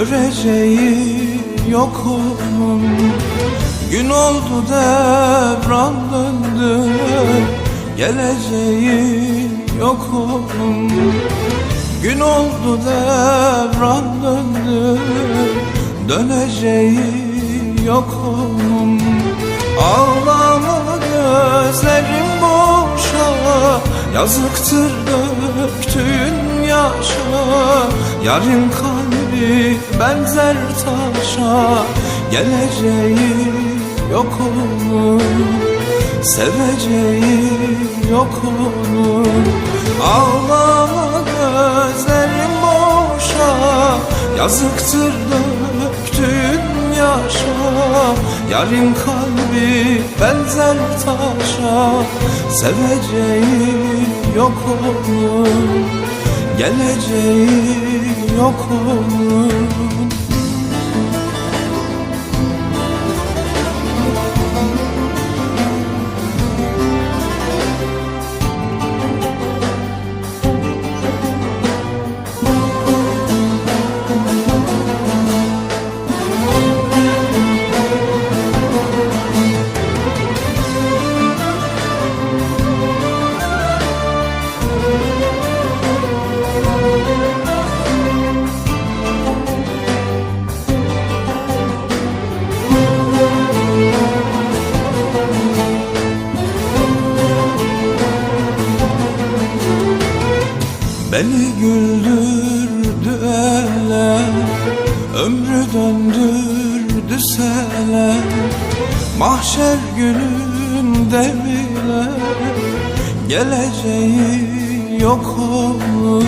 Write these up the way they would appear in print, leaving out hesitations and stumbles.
göreceği yok onun. Gün oldu devran döndü, geleceği yok onun. Gün oldu devran döndü, döneceği yok onun. Ağlama gözlerim boşa, yazıktır döktüğün yaşa. Yarın kalbi benzer taşa, geleceği yok onun, seveceği yok onun. Ağlama gözlerim boşa, yazıktır döktüğün yaşa. Yarın kalbi benzer taşa, seveceği yok onun, geleceği yok onun. Beni güldürdü ele, ömrü döndürdü sele. Mahşer gününde bile, geleceği yok onun.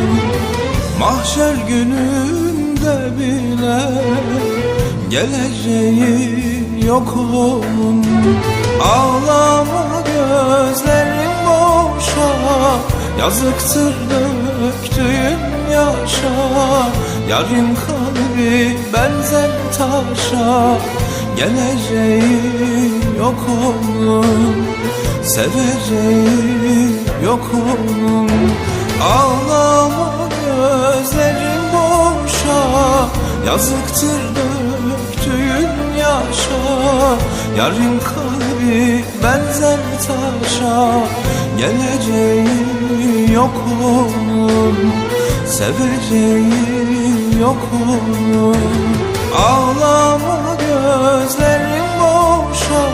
Mahşer gününde bile, geleceği yok onun. Ağlama gözlerim boşa, yazıktır döktüğün yaşa. Yarın kalbi benzer taşa, geleceği yok onun, seveceği yok onun. Ağlama gözlerin boşa, yazıktır döktüğün yaşa. Yarın kalbi benzer taşa, geleceği yok onun, seveceği yok onun. Ağlama gözlerim boşa,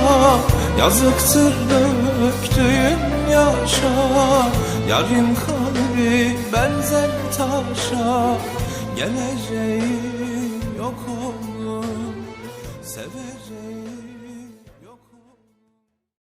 yazıktır döktüğün yaşa. Yarın kalbi benzer taşa, geleceği